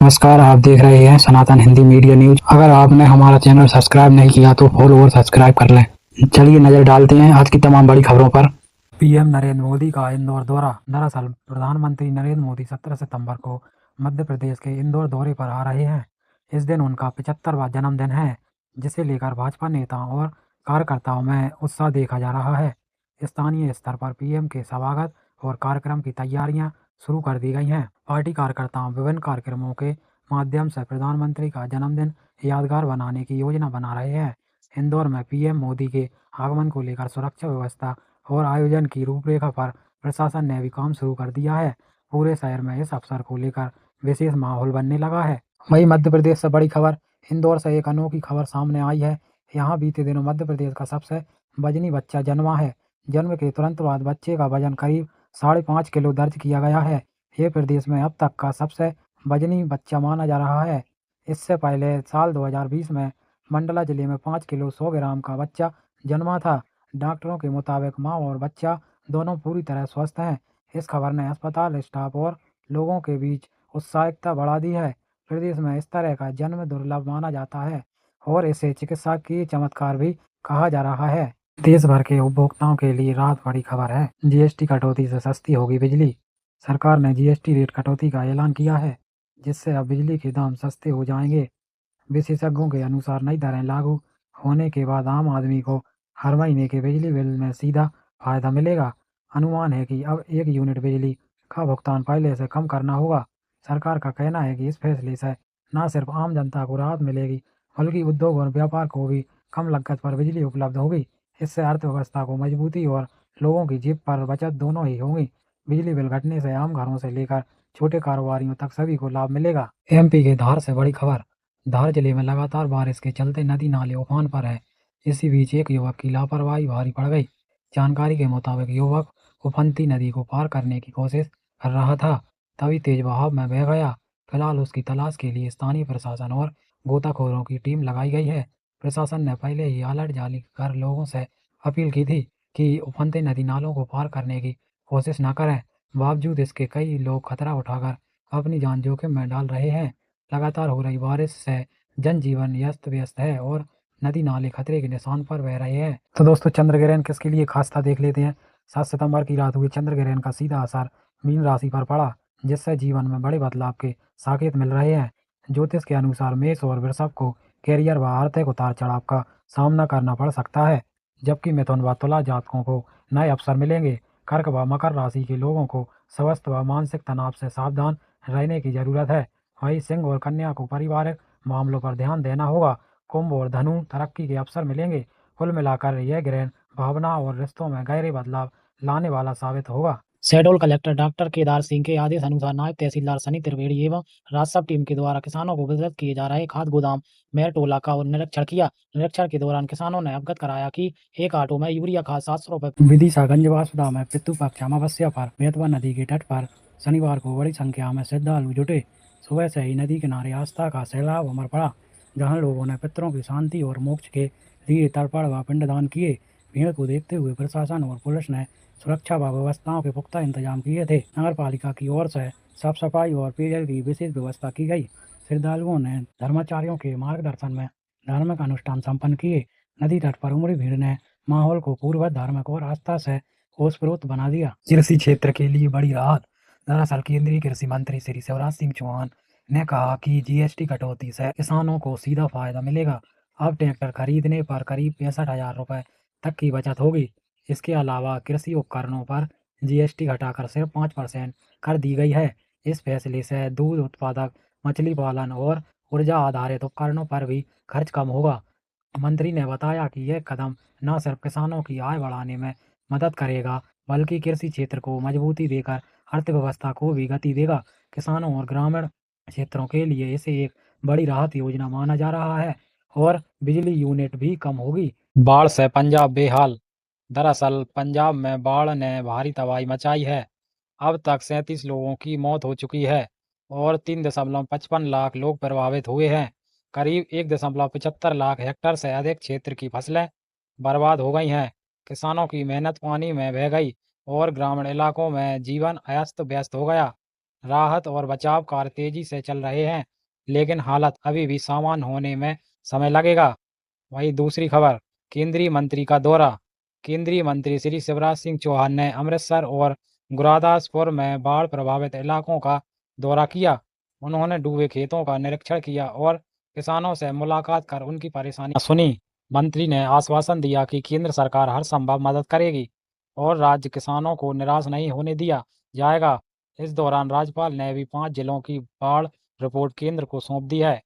नमस्कार, आप देख रहे हैं सनातन हिंदी मीडिया न्यूज। अगर आपने हमारा चैनल सब्सक्राइब नहीं किया तो फॉलो और सब्सक्राइब कर लें। चलिए नजर डालते हैं आज की तमाम बड़ी खबरों पर। पीएम नरेंद्र मोदी का इंदौर दौरा। दरअसल प्रधानमंत्री नरेंद्र मोदी 17 सितंबर को मध्य प्रदेश के इंदौर दौरे पर आ रहे हैं। इस दिन उनका 75वां जन्मदिन है, जिसे लेकर भाजपा नेताओं और कार्यकर्ताओं में उत्साह देखा जा रहा है। स्थानीय स्तर पर पीएम के स्वागत और कार्यक्रम की तैयारियां शुरू कर दी गई हैं। पार्टी कार्यकर्ताओं विभिन्न कार्यक्रमों के माध्यम से प्रधानमंत्री का जन्मदिन यादगार बनाने की योजना बना रहे हैं। इंदौर में पीएम मोदी के आगमन को लेकर सुरक्षा व्यवस्था और आयोजन की रूपरेखा पर प्रशासन ने भी काम शुरू कर दिया है। पूरे शहर में इस अवसर को लेकर विशेष माहौल बनने लगा है। वहीं मध्य प्रदेश से बड़ी खबर। इंदौर से एक अनोखी खबर सामने आई है। यहाँ बीते दिनों मध्य प्रदेश का सबसे वजनी बच्चा जन्मा है। जन्म के तुरंत बाद बच्चे का वजन करीब 5.5 किलो दर्ज किया गया है। ये प्रदेश में अब तक का सबसे वजनी बच्चा माना जा रहा है। इससे पहले साल 2020 में मंडला जिले में 5 किलो 100 ग्राम का बच्चा जन्मा था। डॉक्टरों के मुताबिक माँ और बच्चा दोनों पूरी तरह स्वस्थ हैं। इस खबर ने अस्पताल स्टाफ और लोगों के बीच उत्साहिकता बढ़ा दी है। प्रदेश में इस तरह का जन्म दुर्लभ माना जाता है और इसे चिकित्सा की चमत्कार भी कहा जा रहा है। देश भर के उपभोक्ताओं के लिए राहत बड़ी खबर है। जीएसटी कटौती से सस्ती होगी बिजली। सरकार ने जीएसटी रेट कटौती का ऐलान किया है, जिससे अब बिजली के दाम सस्ते हो जाएंगे। विशेषज्ञों के अनुसार नई दरें लागू होने के बाद आम आदमी को हर महीने के बिजली बिल में सीधा फायदा मिलेगा। अनुमान है कि अब 1 यूनिट बिजली का भुगतान पहले से कम करना होगा। सरकार का कहना है कि इस फैसले से न सिर्फ आम जनता को राहत मिलेगी, बल्कि उद्योग और व्यापार को भी कम लागत पर बिजली उपलब्ध होगी। इससे अर्थव्यवस्था को मजबूती और लोगों की जेब पर बचत दोनों ही होंगी। बिजली बिल घटने से आम घरों से लेकर छोटे कारोबारियों तक सभी को लाभ मिलेगा। एमपी के धार से बड़ी खबर। धार जिले में लगातार बारिश के चलते नदी नाले उफान पर है। इसी बीच एक युवक की लापरवाही भारी पड़ गई। जानकारी के मुताबिक युवक उफनती नदी को पार करने की कोशिश कर रहा था, तभी तेज बहाव में बह गया। फिलहाल उसकी तलाश के लिए स्थानीय प्रशासन और गोताखोरों की टीम लगाई गई है। प्रशासन ने पहले ही अलर्ट जारी कर लोगों से अपील की थी कि उफनते नदी नालों को पार करने की कोशिश न करें। बावजूद इसके कई लोग खतरा उठाकर अपनी जान जोखिम में डाल रहे हैं। लगातार हो रही बारिश से जनजीवन अस्त व्यस्त है और नदी नाले खतरे के निशान पर बह रहे हैं। तो दोस्तों, चंद्र ग्रहण किसके लिए खास था देख लेते हैं। 7 सितंबर की रात हुए चंद्र ग्रहण का सीधा असर मीन राशि पर पड़ा, जिससे जीवन में बड़े बदलाव के संकेत मिल रहे हैं। ज्योतिष के अनुसार मेष और वृषभ को कैरियर व आर्थिक उतार चढ़ाव का सामना करना पड़ सकता है, जबकि मिथुन व तुला जातकों को नए अवसर मिलेंगे। कर्क व मकर राशि के लोगों को स्वास्थ्य व मानसिक तनाव से सावधान रहने की जरूरत है। वहीं सिंह और कन्या को पारिवारिक मामलों पर ध्यान देना होगा। कुंभ और धनु तरक्की के अवसर मिलेंगे। कुल मिलाकर यह ग्रहण भावना और रिश्तों में गहरे बदलाव लाने वाला साबित होगा। शहडोल कलेक्टर डॉक्टर केदार सिंह के आदेश अनुसार नायब तहसीलदार सनी त्रिवेदी एवं राजस्व टीम के द्वारा किसानों को वितरित किए जा रहे खाद गोदाम मेरटोला का निरीक्षण किया। निरीक्षण के दौरान किसानों ने अवगत कराया कि एक आटो में यूरिया खाद 700 रुपये। विदिशागंज वासुदा में पितृपक्ष अमावस्या पर बेतवा नदी के तट पर शनिवार को बड़ी संख्या में श्रद्धालु जुटे। सुबह से ही नदी किनारे आस्था का सैलाब उमड़ पड़ा, जहां लोगों ने पितरों की शांति और मोक्ष के लिए तर्पण व पिंडदान किए। भीड़ को देखते हुए प्रशासन और पुलिस ने सुरक्षा व व्यवस्थाओं के पुख्ता इंतजाम किए थे। नगर पालिका की ओर से साफ सफाई और पेयजल की विशेष व्यवस्था की गई। श्रद्धालुओं ने धर्माचार्यों के मार्गदर्शन में धार्मिक अनुष्ठान संपन्न किए। नदी तट पर उमड़ी भीड़ ने माहौल को पूर्ववत धार्मिक और आस्था से ओतप्रोत बना दिया। कृषि क्षेत्र के लिए बड़ी राहत। दरअसल केंद्रीय कृषि मंत्री श्री शिवराज सिंह चौहान ने कहा कि जीएसटी कटौती से किसानों को सीधा फायदा मिलेगा। अब ट्रैक्टर खरीदने पर करीब 65,000 रुपये तक की बचत होगी। इसके अलावा कृषि उपकरणों पर जीएसटी घटाकर सिर्फ 5% कर दी गई है। इस फैसले से दूध उत्पादक, मछली पालन और ऊर्जा आधारित उपकरणों पर भी खर्च कम होगा। मंत्री ने बताया कि यह कदम न सिर्फ किसानों की आय बढ़ाने में मदद करेगा, बल्कि कृषि क्षेत्र को मजबूती देकर अर्थव्यवस्था को भी गति देगा। किसानों और ग्रामीण क्षेत्रों के लिए इसे एक बड़ी राहत योजना माना जा रहा है और बिजली यूनिट भी कम होगी। बाढ़ से पंजाब बेहाल। दरअसल पंजाब में बाढ़ ने भारी तबाही मचाई है। अब तक 37 लोगों की मौत हो चुकी है और 3.55 लाख लोग प्रभावित हुए हैं। करीब 1.75 लाख हेक्टेयर से अधिक क्षेत्र की फसलें बर्बाद हो गई हैं। किसानों की मेहनत पानी में बह गई और ग्रामीण इलाकों में जीवन अस्त व्यस्त हो गया। राहत और बचाव कार्य तेजी से चल रहे हैं, लेकिन हालत अभी भी सामान्य होने में समय लगेगा। वहीं दूसरी खबर, केंद्रीय मंत्री का दौरा। केंद्रीय मंत्री श्री शिवराज सिंह चौहान ने अमृतसर और गुरदासपुर में बाढ़ प्रभावित इलाकों का दौरा किया। उन्होंने डूबे खेतों का निरीक्षण किया और किसानों से मुलाकात कर उनकी परेशानियां सुनी। मंत्री ने आश्वासन दिया कि केंद्र सरकार हर संभव मदद करेगी और राज्य किसानों को निराश नहीं होने दिया जाएगा। इस दौरान राज्यपाल ने भी 5 जिलों की बाढ़ रिपोर्ट केंद्र को सौंप दी है।